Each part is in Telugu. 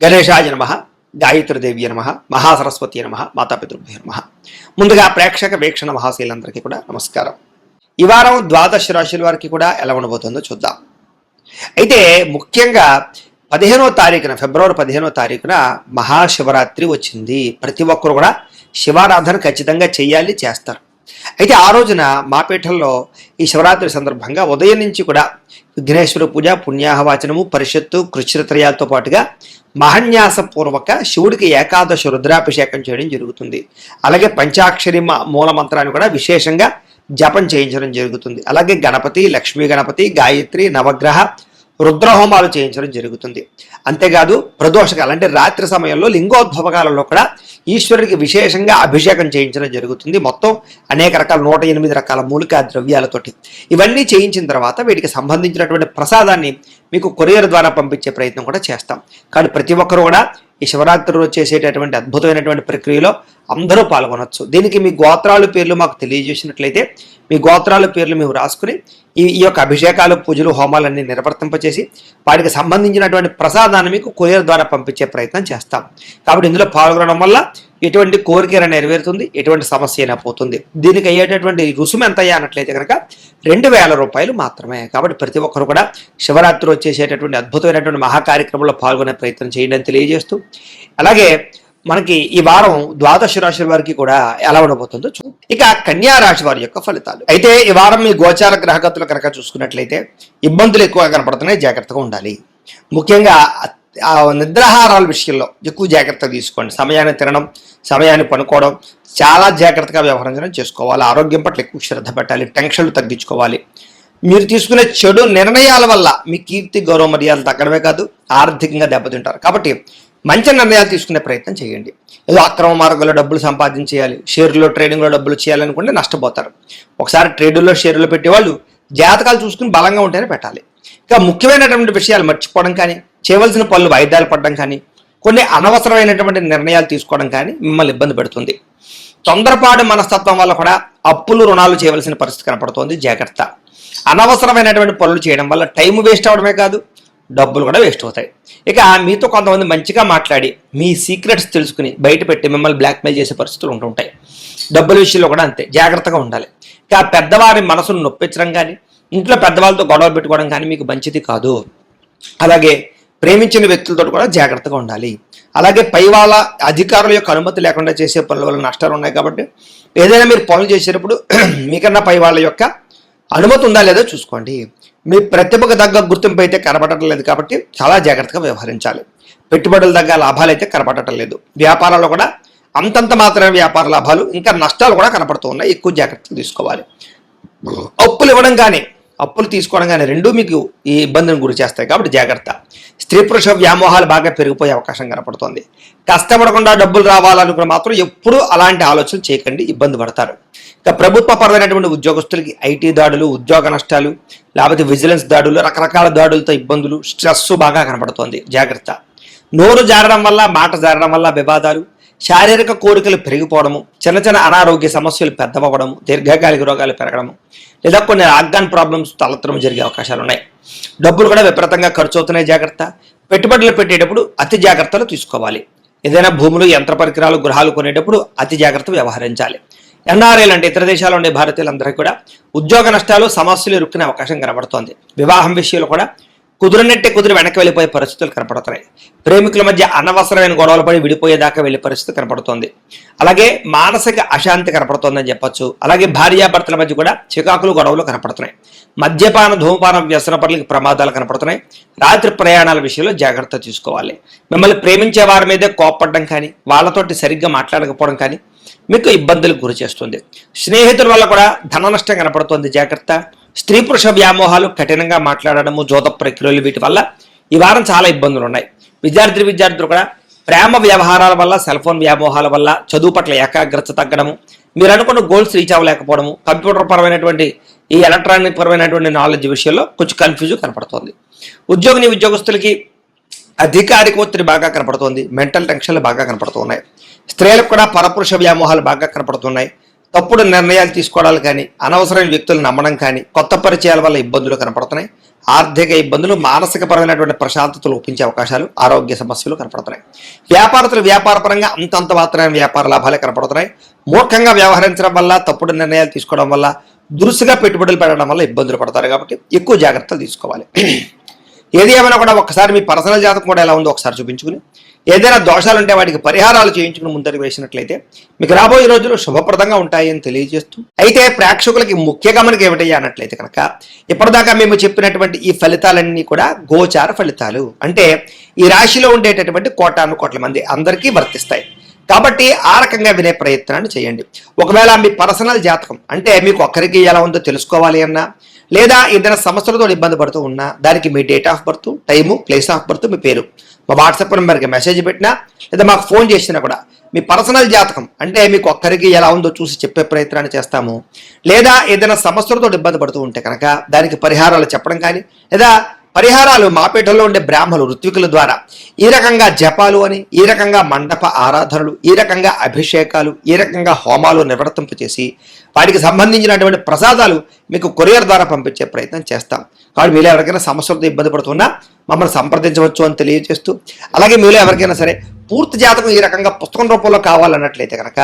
గణేశాయ నమః, గాయత్రీదేవి నమః, మహాసరస్వతి నమః, మాతాపితృభ్యో నమః. ముందుగా ప్రేక్షక వీక్షణ మహాశీలందరికీ కూడా నమస్కారం. ఈ వారం ద్వాదశ రాశుల వారికి కూడా ఎలా ఉండబోతుందో చూద్దాం. అయితే ముఖ్యంగా 15వ తారీఖున ఫిబ్రవరి 15వ తారీఖున మహాశివరాత్రి వచ్చింది. ప్రతి ఒక్కరు కూడా శివారాధన ఖచ్చితంగా చేయాలి, చేస్తారు. అయితే ఆ రోజున మా పీఠంలో ఈ శివరాత్రి సందర్భంగా ఉదయం నుంచి కూడా విఘ్నేశ్వర పూజ, పుణ్యాహవాచనము, పరిషత్తు, కృష్ణత్రయాలతో పాటుగా మహాన్యాసపూర్వక శివుడికి ఏకాదశ రుద్రాభిషేకం చేయడం జరుగుతుంది. అలాగే పంచాక్షరి మూల మంత్రాన్ని కూడా విశేషంగా జపం చేయించడం జరుగుతుంది. అలాగే గణపతి, లక్ష్మీ గణపతి, గాయత్రి, నవగ్రహ రుద్రహోమాలు చేయించడం జరుగుతుంది. అంతేకాదు ప్రదోషకాలం అంటే రాత్రి సమయంలో లింగోద్భవకాలంలో కూడా ఈశ్వరుడికి విశేషంగా అభిషేకం చేయించడం జరుగుతుంది. మొత్తం అనేక రకాల 108 రకాల మూలికా ద్రవ్యాలతోటి ఇవన్నీ చేయించిన తర్వాత వీటికి సంబంధించినటువంటి ప్రసాదాన్ని మీకు కొరియర్ ద్వారా పంపించే ప్రయత్నం కూడా చేస్తాం. కానీ ప్రతి ఒక్కరు కూడా ఈ శివరాత్రి రోజు చేసేటటువంటి అద్భుతమైనటువంటి ప్రక్రియలో అందరూ పాల్గొనవచ్చు. దీనికి మీ గోత్రాల పేర్లు మాకు తెలియజేసినట్లయితే మీ గోత్రాల పేర్లు మేము రాసుకుని ఈ యొక్క అభిషేకాలు, పూజలు, హోమాలన్నీ నిర్వర్తింపచేసి వాటికి సంబంధించినటువంటి ప్రసాదాన్ని మీకు కొరియర్ ద్వారా పంపించే ప్రయత్నం చేస్తాం. కాబట్టి ఇందులో పాల్గొనడం వల్ల ఎటువంటి కోరిక నెరవేరుతుంది, ఎటువంటి సమస్య అయినా పోతుంది. దీనికి అయ్యేటటువంటి రుసుము ఎంత అన్నట్లయితే కనుక 2000 రూపాయలు మాత్రమే. కాబట్టి ప్రతి ఒక్కరు కూడా శివరాత్రి వచ్చేసేటటువంటి అద్భుతమైనటువంటి మహాకార్యక్రమంలో పాల్గొనే ప్రయత్నం చేయండి తెలియజేస్తూ, అలాగే మనకి ఈ వారం ద్వాదశ రాశుల వారికి కూడా ఎలా ఉండబోతుందో ఇక కన్యా రాశి వారి యొక్క ఫలితాలు. అయితే ఈ వారం మీ గోచార గ్రహగతులు కనుక చూసుకున్నట్లయితే ఇబ్బందులు ఎక్కువగా కనపడుతున్నాయి, జాగ్రత్తగా ఉండాలి. ముఖ్యంగా నిద్రాహారాల విషయంలో ఎక్కువ జాగ్రత్త తీసుకోండి. సమయాన్ని తినడం, సమయాన్ని పనుకోవడం చాలా జాగ్రత్తగా వ్యవహరించడం చేసుకోవాలి. ఆరోగ్యం పట్ల ఎక్కువ శ్రద్ధ పెట్టాలి, టెన్షన్లు తగ్గించుకోవాలి. మీరు తీసుకునే చెడు నిర్ణయాల వల్ల మీ కీర్తి, గౌరవ మర్యాదలు తగ్గడమే కాదు ఆర్థికంగా దెబ్బతింటారు. కాబట్టి మంచి నిర్ణయాలు తీసుకునే ప్రయత్నం చేయండి. ఏదో అక్రమ మార్గంలో డబ్బులు సంపాదించేయాలి, షేర్లో ట్రేడింగ్లో డబ్బులు చేయాలనుకుంటే నష్టపోతారు. ఒకసారి ట్రేడుల్లో షేర్లు పెట్టేవాళ్ళు జాతకాలు చూసుకుని బలంగా ఉంటేనే పెట్టాలి. ఇంకా ముఖ్యమైనటువంటి విషయాలు మర్చిపోవడం కానీ, చేయవలసిన పనులు వాయిదాలు పడడం కానీ, కొన్ని అనవసరమైనటువంటి నిర్ణయాలు తీసుకోవడం కానీ మిమ్మల్ని ఇబ్బంది పెడుతుంది. తొందరపాటు మనస్తత్వం వల్ల కూడా అప్పులు, రుణాలు చేయవలసిన పరిస్థితి కనపడుతోంది, జాగ్రత్త. అనవసరమైనటువంటి పనులు చేయడం వల్ల టైం వేస్ట్ అవడమే కాదు డబ్బులు కూడా వేస్ట్ అవుతాయి. ఇక మీతో కొంతమంది మంచిగా మాట్లాడి మీ సీక్రెట్స్ తెలుసుకుని బయట పెట్టి మిమ్మల్ని బ్లాక్మెయిల్ చేసే పరిస్థితులు ఉంటుంటాయి. డబ్బుల విషయంలో కూడా అంతే, జాగ్రత్తగా ఉండాలి. ఇక పెద్దవారి మనసును నొప్పించడం కానీ, ఇంట్లో పెద్దవాళ్ళతో గొడవ పెట్టుకోవడం కానీ మీకు మంచిది కాదు. అలాగే ప్రేమించిన వ్యక్తులతో కూడా జాగ్రత్తగా ఉండాలి. అలాగే పై వాళ్ళ అధికారుల యొక్క అనుమతి లేకుండా చేసే పనుల వల్ల నష్టాలు ఉన్నాయి. కాబట్టి ఏదైనా మీరు పనులు చేసేటప్పుడు మీకన్నా పై వాళ్ళ యొక్క అనుమతి ఉందా లేదో చూసుకోండి. మీ ప్రతిభకు తగ్గ గుర్తింపు అయితే కనపడటం లేదు, కాబట్టి చాలా జాగ్రత్తగా వ్యవహరించాలి. పెట్టుబడులు తగ్గ లాభాలు అయితే కనపడటం లేదు. వ్యాపారాల్లో కూడా అంతంత మాత్రమే వ్యాపార లాభాలు, ఇంకా నష్టాలు కూడా కనపడుతూ ఉన్నాయి. ఎక్కువ జాగ్రత్తలు తీసుకోవాలి. అప్పులు ఇవ్వడం కానీ, అప్పులు తీసుకోవడం కానీ రెండూ మీకు ఈ ఇబ్బందిని గురి చేస్తాయి. కాబట్టి జాగ్రత్త. స్త్రీ పురుష వ్యామోహాలు బాగా పెరిగిపోయే అవకాశం కనపడుతోంది. కష్టపడకుండా డబ్బులు రావాలనుకున్న మాత్రం ఎప్పుడూ అలాంటి ఆలోచనలు చేయకండి, ఇబ్బంది పడతారు. ఇక ప్రభుత్వ పరమైనటువంటి ఉద్యోగస్తులకి ఐటీ దాడులు, ఉద్యోగ నష్టాలు, లేకపోతే విజిలెన్స్ దాడులు, రకరకాల దాడులతో ఇబ్బందులు, స్ట్రెస్ బాగా కనపడుతోంది, జాగ్రత్త. నోరు జారడం వల్ల, మాట జారడం వల్ల వివాదాలు, శారీరక కోరికలు పెరిగిపోవడము, చిన్న చిన్న అనారోగ్య సమస్యలు పెద్దవడము, దీర్ఘకాలిక రోగాలు పెరగడము, లేదా కొన్ని ఆర్గాన్ ప్రాబ్లమ్స్ తలెత్తడం జరిగే అవకాశాలు ఉన్నాయి. డబ్బులు కూడా విపరీతంగా ఖర్చు అవుతున్నాయి, జాగ్రత్త. పెట్టుబడులు పెట్టేటప్పుడు అతి జాగ్రత్తలు తీసుకోవాలి. ఏదైనా భూములు, యంత్ర పరికరాలు, గృహాలు కొనేటప్పుడు అతి జాగ్రత్త వ్యవహరించాలి. ఎన్ఆర్ఐలు అంటే ఇతర దేశాల్లో ఉండే భారతీయులందరికీ కూడా ఉద్యోగ నష్టాలు, సమస్యలు ఇరుక్కునే అవకాశం కనబడుతోంది. వివాహం విషయంలో కూడా కుదిరి వెనక్కి వెళ్ళిపోయే పరిస్థితులు కనపడుతున్నాయి. ప్రేమికుల మధ్య అనవసరమైన గొడవలు పడి విడిపోయేదాకా వెళ్ళే పరిస్థితి కనపడుతోంది. అలాగే మానసిక అశాంతి కనపడుతోందని చెప్పొచ్చు. అలాగే భార్యాభర్తల మధ్య కూడా చికాకులు, గొడవలు కనపడుతున్నాయి. మద్యపాన, ధూమపాన వ్యసన పనులకి ప్రమాదాలు కనపడుతున్నాయి. రాత్రి ప్రయాణాల విషయంలో జాగ్రత్త తీసుకోవాలి. మిమ్మల్ని ప్రేమించే వారి మీదే కోపపడడం కానీ, వాళ్ళతోటి సరిగ్గా మాట్లాడకపోవడం కానీ మీకు ఇబ్బందులకు గురి చేస్తుంది. స్నేహితుల వల్ల కూడా ధన నష్టం కనపడుతోంది, జాగ్రత్త. స్త్రీ పురుష వ్యామోహాలు, కఠినంగా మాట్లాడడము, జోత ప్రక్రియలు, వీటి వల్ల ఈ వారం చాలా ఇబ్బందులు ఉన్నాయి. విద్యార్థులు కూడా ప్రేమ వ్యవహారాల వల్ల, సెల్ ఫోన్ వ్యామోహాల వల్ల చదువు పట్ల ఏకాగ్రత తగ్గడము, మీరు అనుకున్న గోల్స్ రీచ్ అవ్వలేకపోవడము, కంప్యూటర్ పరమైనటువంటి ఈ ఎలక్ట్రానిక్ పరమైనటువంటి నాలెడ్జ్ విషయంలో కొంచెం కన్ఫ్యూజ్ కనపడుతోంది. ఉద్యోగస్తులకి అధికారిక ఒత్తిడి బాగా కనపడుతోంది, మెంటల్ టెన్షన్లు బాగా కనపడుతున్నాయి. స్త్రీలకు కూడా పరపురుష వ్యామోహాలు బాగా కనపడుతున్నాయి. తప్పుడు నిర్ణయాలు తీసుకోవడాలు కానీ, అనవసరమైన వ్యక్తులను నమ్మడం కానీ, కొత్త పరిచయాల వల్ల ఇబ్బందులు కనపడుతున్నాయి. ఆర్థిక ఇబ్బందులు, మానసికపరమైనటువంటి ప్రశాంతత లోపించే అవకాశాలు, ఆరోగ్య సమస్యలు కనపడుతున్నాయి. వ్యాపారస్తులు వ్యాపారపరంగా అంతంత మాత్రమే వ్యాపార లాభాలే కనపడుతున్నాయి. మూర్ఖంగా వ్యవహరించడం వల్ల, తప్పుడు నిర్ణయాలు తీసుకోవడం వల్ల, దురుసుగా పెట్టుబడులు పెట్టడం వల్ల ఇబ్బందులు పడతారు. కాబట్టి ఎక్కువ జాగ్రత్తలు తీసుకోవాలి. ఏది ఏమైనా కూడా ఒకసారి మీ పర్సనల్ జాతకం కూడా ఎలా ఉందో ఒకసారి చూపించుకుని, ఏదైనా దోషాలు ఉంటే వాటికి పరిహారాలు చేయించుకుని ముందరికి వేసినట్లయితే మీకు రాబోయే రోజులు శుభప్రదంగా ఉంటాయని తెలియజేస్తూ, అయితే ప్రేక్షకులకి ముఖ్య గమనిక ఏమిటయ్యా అన్నట్లయితే కనుక, ఇప్పటిదాకా మేము చెప్పినటువంటి ఈ ఫలితాలన్నీ కూడా గోచార ఫలితాలు. అంటే ఈ రాశిలో ఉండేటటువంటి కోటాను మంది అందరికీ వర్తిస్తాయి. కాబట్టి ఆ రకంగా వినే ప్రయత్నాన్ని చేయండి. ఒకవేళ మీ పర్సనల్ జాతకం అంటే మీకు ఒక్కరికి ఎలా ఉందో తెలుసుకోవాలి అన్నా, లేదా ఏదైనా సమస్యలతో ఇబ్బంది పడుతూ ఉన్నా, దానికి మీ date of birth, time, place of birth, మీ పేరు మా వాట్సాప్ నెంబర్కి మెసేజ్ పెట్టినా, లేదా మాకు ఫోన్ చేసినా కూడా మీ పర్సనల్ జాతకం అంటే మీకు ఒక్కరికి ఎలా ఉందో చూసి చెప్పే ప్రయత్నాన్ని చేస్తాము. లేదా ఏదైనా సమస్యలతో ఇబ్బంది పడుతూ ఉంటే కనుక దానికి పరిహారాలు చెప్పడం కానీ, లేదా పరిహారాలు మాపేటలో ఉండే బ్రాహ్మణులు, ఋత్వికుల ద్వారా ఈ రకంగా జపాలు అని, ఈ రకంగా మండప ఆరాధనలు, ఈ రకంగా అభిషేకాలు, ఈ రకంగా హోమాలు నిర్వర్తింపచేసి వాటికి సంబంధించినటువంటి ప్రసాదాలు మీకు కొరియర్ ద్వారా పంపించే ప్రయత్నం చేస్తాం. కాబట్టి మీలో ఎవరికైనా సమస్యలతో ఇబ్బంది పడుతున్నా మమ్మల్ని సంప్రదించవచ్చు అని తెలియజేస్తూ, అలాగే మీలో ఎవరికైనా సరే పూర్తి జాతకం ఈ రకంగా పుస్తకం రూపంలో కావాలన్నట్లయితే కనుక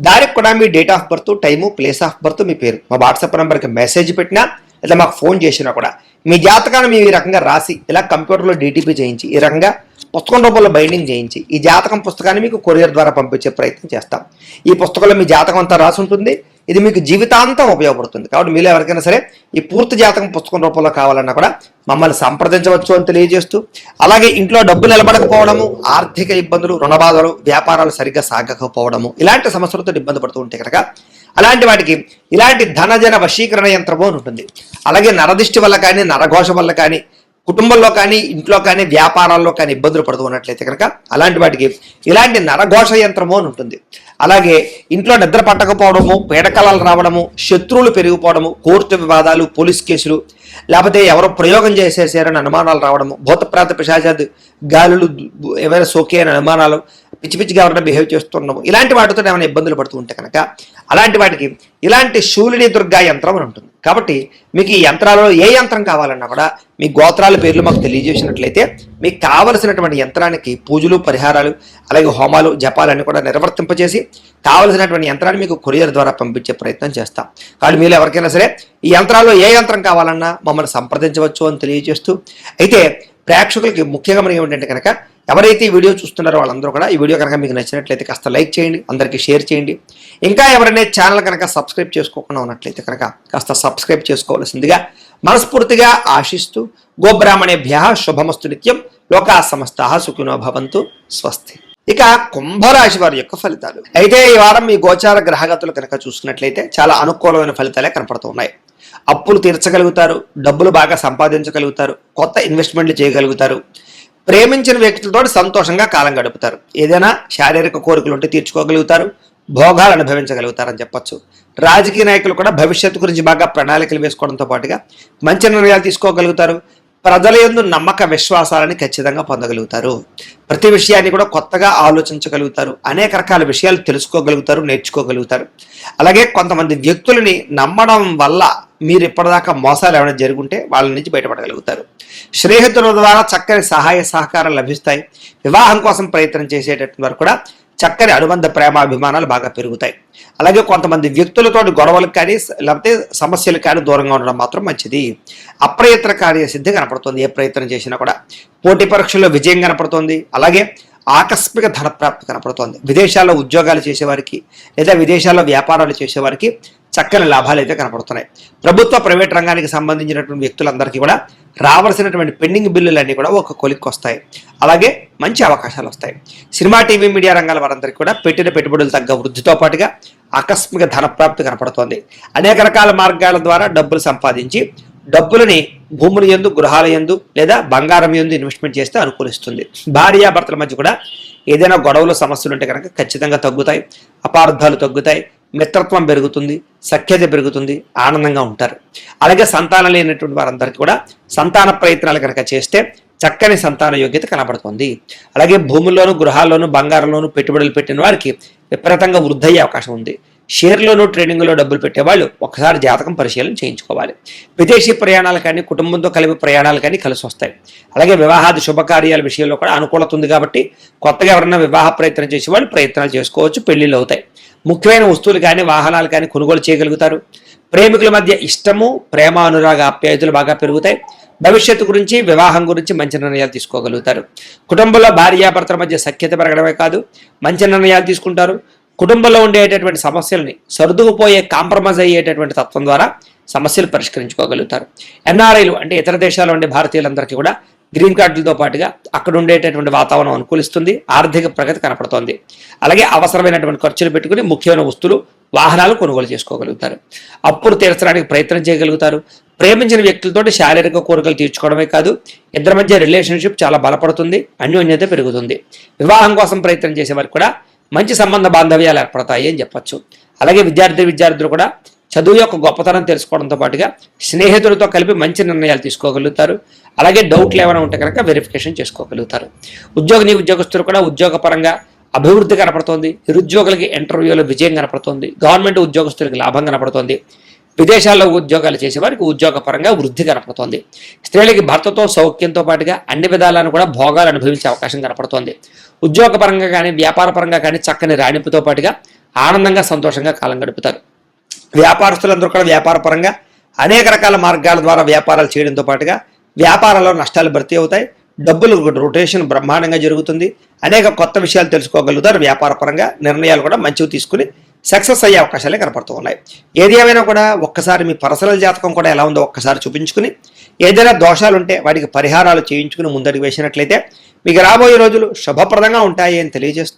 దానికి కూడా మీ date of birth, time, place of birth, మీ పేరు మా వాట్సాప్ నెంబర్కి మెసేజ్ పెట్టినా, లేదా మాకు ఫోన్ చేసినా కూడా మీ జాతకాన్ని మేము ఈ రకంగా రాసి ఇలా కంప్యూటర్లో డీటీపీ చేయించి, ఈ రకంగా పుస్తకం రూపంలో బైండింగ్ చేయించి ఈ జాతకం పుస్తకాన్ని మీకు కొరియర్ ద్వారా పంపించే ప్రయత్నం చేస్తాం. ఈ పుస్తకంలో మీ జాతకం అంతా రాసి ఉంటుంది. ఇది మీకు జీవితాంతం ఉపయోగపడుతుంది. కాబట్టి మీరు ఎవరికైనా సరే ఈ పూర్తి జాతకం పుస్తకం రూపంలో కావాలన్నా కూడా మమ్మల్ని సంప్రదించవచ్చు అని తెలియజేస్తూ, అలాగే ఇంట్లో డబ్బు నిలబడకపోవడము, ఆర్థిక ఇబ్బందులు, రుణబాధలు, వ్యాపారాలు సరిగ్గా సాగకపోవడము, ఇలాంటి సమస్యలతో ఇబ్బంది పడుతూ ఉంటే కనుక అలాంటి వాటికి ఇలాంటి ధనజన వశీకరణ యంత్రము అని ఉంటుంది. అలాగే నరదిష్టి వల్ల కానీ, నరఘోష వల్ల కానీ, కుటుంబంలో కానీ, ఇంట్లో కానీ, వ్యాపారాల్లో కానీ ఇబ్బందులు పడుతూ ఉన్నట్లయితే కనుక అలాంటి వాటికి ఇలాంటి నరఘోష యంత్రము అని ఉంటుంది. అలాగే ఇంట్లో నిద్ర పట్టకపోవడము, పీడకలాలు రావడము, శత్రువులు పెరిగిపోవడము, కోర్టు వివాదాలు, పోలీస్ కేసులు, లేకపోతే ఎవరో ప్రయోగం చేసేసారని అనుమానాలు రావడము, భూతప్రాంత పిశాచాది గాలులు ఏమైనా సోకే అని అనుమానాలు, పిచ్చి పిచ్చిగా ఎవరైనా బిహేవ్ చేస్తున్నాము, ఇలాంటి వాటితో ఏమైనా ఇబ్బందులు పడుతూ ఉంటే కనుక అలాంటి వాటికి ఇలాంటి శూలిని దుర్గా యంత్రం అని ఉంటుంది. కాబట్టి మీకు ఈ యంత్రాలలో ఏ యంత్రం కావాలన్నా కూడా మీ గోత్రాల పేర్లు మాకు తెలియజేసినట్లయితే మీకు కావలసినటువంటి యంత్రానికి పూజలు, పరిహారాలు, అలాగే హోమాలు, జపాలన్నీ కూడా నిర్వర్తింపజేసి కావలసినటువంటి యంత్రాన్ని మీకు కొరియర్ ద్వారా పంపించే ప్రయత్నం చేస్తాం. కాబట్టి మీరు ఎవరికైనా సరే ఈ యంత్రాల్లో ఏ యంత్రం కావాలన్నా మమ్మల్ని సంప్రదించవచ్చు అని తెలియజేస్తూ, అయితే ప్రేక్షకులకి ముఖ్యంగా మనకి ఏమిటంటే కనుక ఎవరైతే ఈ వీడియో చూస్తున్నారో వాళ్ళందరూ కూడా ఈ వీడియో కనుక మీకు నచ్చినట్లయితే కాస్త లైక్ చేయండి, అందరికీ షేర్ చేయండి. ఇంకా ఎవరైనా ఛానల్ కనుక సబ్స్క్రైబ్ చేసుకోకుండా ఉన్నట్లయితే కనుక కాస్త సబ్స్క్రైబ్ చేసుకోవాల్సిందిగా మనస్ఫూర్తిగా ఆశిస్తూ, గోబ్రాహ్మణేభ్యః శుభమస్తు నిత్యం, లోకా సమస్తాః సుఖినో భవంతు, స్వస్తి. ఇక కుంభరాశి వారి యొక్క ఫలితాలు. అయితే ఈ వారం మీ గోచార గ్రహగతులు కనుక చూసుకున్నట్లయితే చాలా అనుకూలమైన ఫలితాలే కనపడుతున్నాయి. అప్పులు తీర్చగలుగుతారు, డబ్బులు బాగా సంపాదించగలుగుతారు, కొత్త ఇన్వెస్ట్మెంట్లు చేయగలుగుతారు, ప్రేమించిన వ్యక్తులతో సంతోషంగా కాలం గడుపుతారు, ఏదైనా శారీరక కోరికలు ఉంటే తీర్చుకోగలుగుతారు, భోగాలు అనుభవించగలుగుతారని చెప్పొచ్చు. రాజకీయ నాయకులు కూడా భవిష్యత్తు గురించి బాగా ప్రణాళికలు వేసుకోవడంతో పాటుగా మంచి నిర్ణయాలు తీసుకోగలుగుతారు. ప్రజల యందు నమ్మక విశ్వాసాలని ఖచ్చితంగా పొందగలుగుతారు. ప్రతి విషయాన్ని కూడా కొత్తగా ఆలోచించగలుగుతారు, అనేక రకాల విషయాలు తెలుసుకోగలుగుతారు, నేర్చుకోగలుగుతారు. అలాగే కొంతమంది వ్యక్తులని నమ్మడం వల్ల మీరు ఇప్పటిదాకా మోసాలు ఏమైనా జరుగుంటే వాళ్ళ నుంచి బయటపడగలుగుతారు. స్నేహితుల ద్వారా చక్కని సహాయ సహకారాలు లభిస్తాయి. వివాహం కోసం ప్రయత్నం చేసేటటువంటి వారు కూడా చక్కని అనుబంధ ప్రేమాభిమానాలు బాగా పెరుగుతాయి. అలాగే కొంతమంది వ్యక్తులతో గొడవలకు కానీ లేకపోతే సమస్యలకు కానీ దూరంగా ఉండడం మాత్రం మంచిది. అప్రయత్న కార్యసిద్ధి కనపడుతుంది. ఏ ప్రయత్నం చేసినా కూడా పోటీ పరీక్షల్లో విజయం కనపడుతుంది. అలాగే ఆకస్మిక ధనప్రాప్తి కనపడుతోంది. విదేశాల్లో ఉద్యోగాలు చేసేవారికి లేదా విదేశాల్లో వ్యాపారాలు చేసేవారికి చక్కని లాభాలు అయితే కనపడుతున్నాయి. ప్రభుత్వ ప్రైవేట్ రంగానికి సంబంధించినటువంటి వ్యక్తులందరికీ కూడా రావాల్సినటువంటి పెండింగ్ బిల్లులన్నీ కూడా ఒక కొలిక్కి వస్తాయి. అలాగే మంచి అవకాశాలు వస్తాయి. సినిమా, టీవీ, మీడియా రంగాల వారందరికీ కూడా పెట్టిన పెట్టుబడులు తగ్గ వృద్ధితో పాటుగా ఆకస్మిక ధనప్రాప్తి కనపడుతోంది. అనేక రకాల మార్గాల ద్వారా డబ్బులు సంపాదించి డబ్బులని భూముల యందు, గృహాల యందు లేదా బంగారం యందు ఇన్వెస్ట్మెంట్ చేస్తే అనుకూలిస్తుంది. భార్యాభర్తల మధ్య కూడా ఏదైనా గొడవలు, సమస్యలు ఉంటే కనుక ఖచ్చితంగా తగ్గుతాయి. అపార్థాలు తగ్గుతాయి, మిత్రత్వం పెరుగుతుంది, సఖ్యత పెరుగుతుంది, ఆనందంగా ఉంటారు. అలాగే సంతానం లేనటువంటి వారందరికీ కూడా సంతాన ప్రయత్నాలు కనుక చేస్తే చక్కని సంతాన యోగ్యత కనబడుతుంది. అలాగే భూముల్లోనూ, గృహాల్లోనూ, బంగారంలోనూ పెట్టుబడులు పెట్టిన వారికి విపరీతంగా వృద్ధి అయ్యే అవకాశం ఉంది. షేర్లోనూ ట్రేడింగ్లో డబ్బులు పెట్టేవాళ్ళు ఒకసారి జాతకం పరిశీలన చేయించుకోవాలి. విదేశీ ప్రయాణాలు కానీ కుటుంబంతో కలిపి ప్రయాణాలు కానీ కలిసి వస్తాయి. అలాగే వివాహాది శుభకార్యాల విషయంలో కూడా అనుకూలత ఉంది కాబట్టి కొత్తగా ఎవరైనా వివాహ ప్రయత్నం చేసే వాళ్ళు ప్రయత్నాలు చేసుకోవచ్చు, పెళ్లిళ్ళు అవుతాయి. ముఖ్యమైన వస్తువులు కానీ వాహనాలు కానీ కొనుగోలు చేయగలుగుతారు. ప్రేమికుల మధ్య ఇష్టము, ప్రేమ, అనురాగ, ఆప్యాయతలు బాగా పెరుగుతాయి. భవిష్యత్తు గురించి, వివాహం గురించి మంచి నిర్ణయాలు తీసుకోగలుగుతారు. కుటుంబంలో భార్యాభర్తల మధ్య సఖ్యత పెరగడమే కాదు, మంచి నిర్ణయాలు తీసుకుంటారు. కుటుంబంలో ఉండేటటువంటి సమస్యల్ని సర్దుకుపోయే, కాంప్రమైజ్ అయ్యేటటువంటి తత్వం ద్వారా సమస్యలు పరిష్కరించుకోగలుగుతారు. ఎన్ఆర్ఐలు అంటే ఇతర దేశాల్లో ఉండే భారతీయులందరికీ కూడా గ్రీన్ కార్డులతో పాటుగా అక్కడ ఉండేటటువంటి వాతావరణం అనుకూలిస్తుంది, ఆర్థిక ప్రగతి కనపడుతోంది. అలాగే అవసరమైనటువంటి ఖర్చులు పెట్టుకుని ముఖ్యమైన వస్తువులు, వాహనాలు కొనుగోలు చేసుకోగలుగుతారు. అప్పులు తీర్చడానికి ప్రయత్నం చేయగలుగుతారు. ప్రేమించిన వ్యక్తులతో శారీరక కోరికలు తీర్చుకోవడమే కాదు, ఇద్దరి మధ్య రిలేషన్షిప్ చాలా బలపడుతుంది, అన్యోన్యత పెరుగుతుంది. వివాహం కోసం ప్రయత్నం చేసే వారికి కూడా మంచి సంబంధ బాంధవ్యాలు ఏర్పడతాయి అని చెప్పొచ్చు. అలాగే విద్యార్థులు కూడా చదువు యొక్క గొప్పతనం తెలుసుకోవడంతో పాటుగా స్నేహితులతో కలిపి మంచి నిర్ణయాలు తీసుకోగలుగుతారు. అలాగే డౌట్లు ఏమైనా ఉంటే కనుక వెరిఫికేషన్ చేసుకోగలుగుతారు. ఉద్యోగస్తులు కూడా ఉద్యోగపరంగా అభివృద్ధి కనపడుతోంది. నిరుద్యోగులకి ఇంటర్వ్యూలో విజయం కనపడుతోంది. గవర్నమెంట్ ఉద్యోగస్తులకి లాభం కనపడుతోంది. విదేశాల్లో ఉద్యోగాలు చేసేవారికి ఉద్యోగపరంగా వృద్ధి కనపడుతోంది. స్త్రీలకి భర్తతో సౌఖ్యంతో పాటుగా అన్ని విధాలను కూడా భోగాలు అనుభవించే అవకాశం కనపడుతోంది. ఉద్యోగపరంగా కానీ వ్యాపారపరంగా కానీ చక్కని రాణింపుతో పాటుగా ఆనందంగా, సంతోషంగా కాలం గడుపుతారు. వ్యాపారస్తులందరూ కూడా వ్యాపారపరంగా అనేక రకాల మార్గాల ద్వారా వ్యాపారాలు చేయడంతో పాటుగా వ్యాపారాల్లో నష్టాలు భర్తీ అవుతాయి. డబ్బులు రొటేషన్ బ్రహ్మాండంగా జరుగుతుంది. అనేక కొత్త విషయాలు తెలుసుకోగలుగుతారు. వ్యాపారపరంగా నిర్ణయాలు కూడా మంచివి తీసుకుని సక్సెస్ అయ్యే అవకాశాలే కనపడుతూ ఉన్నాయి. ఏది ఏమైనా కూడా ఒక్కసారి మీ పర్సనల్ జాతకం కూడా ఎలా ఉందో ఒక్కసారి చూపించుకుని, ఏదైనా దోషాలు ఉంటే వాటికి పరిహారాలు చేయించుకుని ముందడుగు వేసినట్లయితే మీకు రాబోయే రోజులు శుభప్రదంగా ఉంటాయి అని తెలియజేస్తూ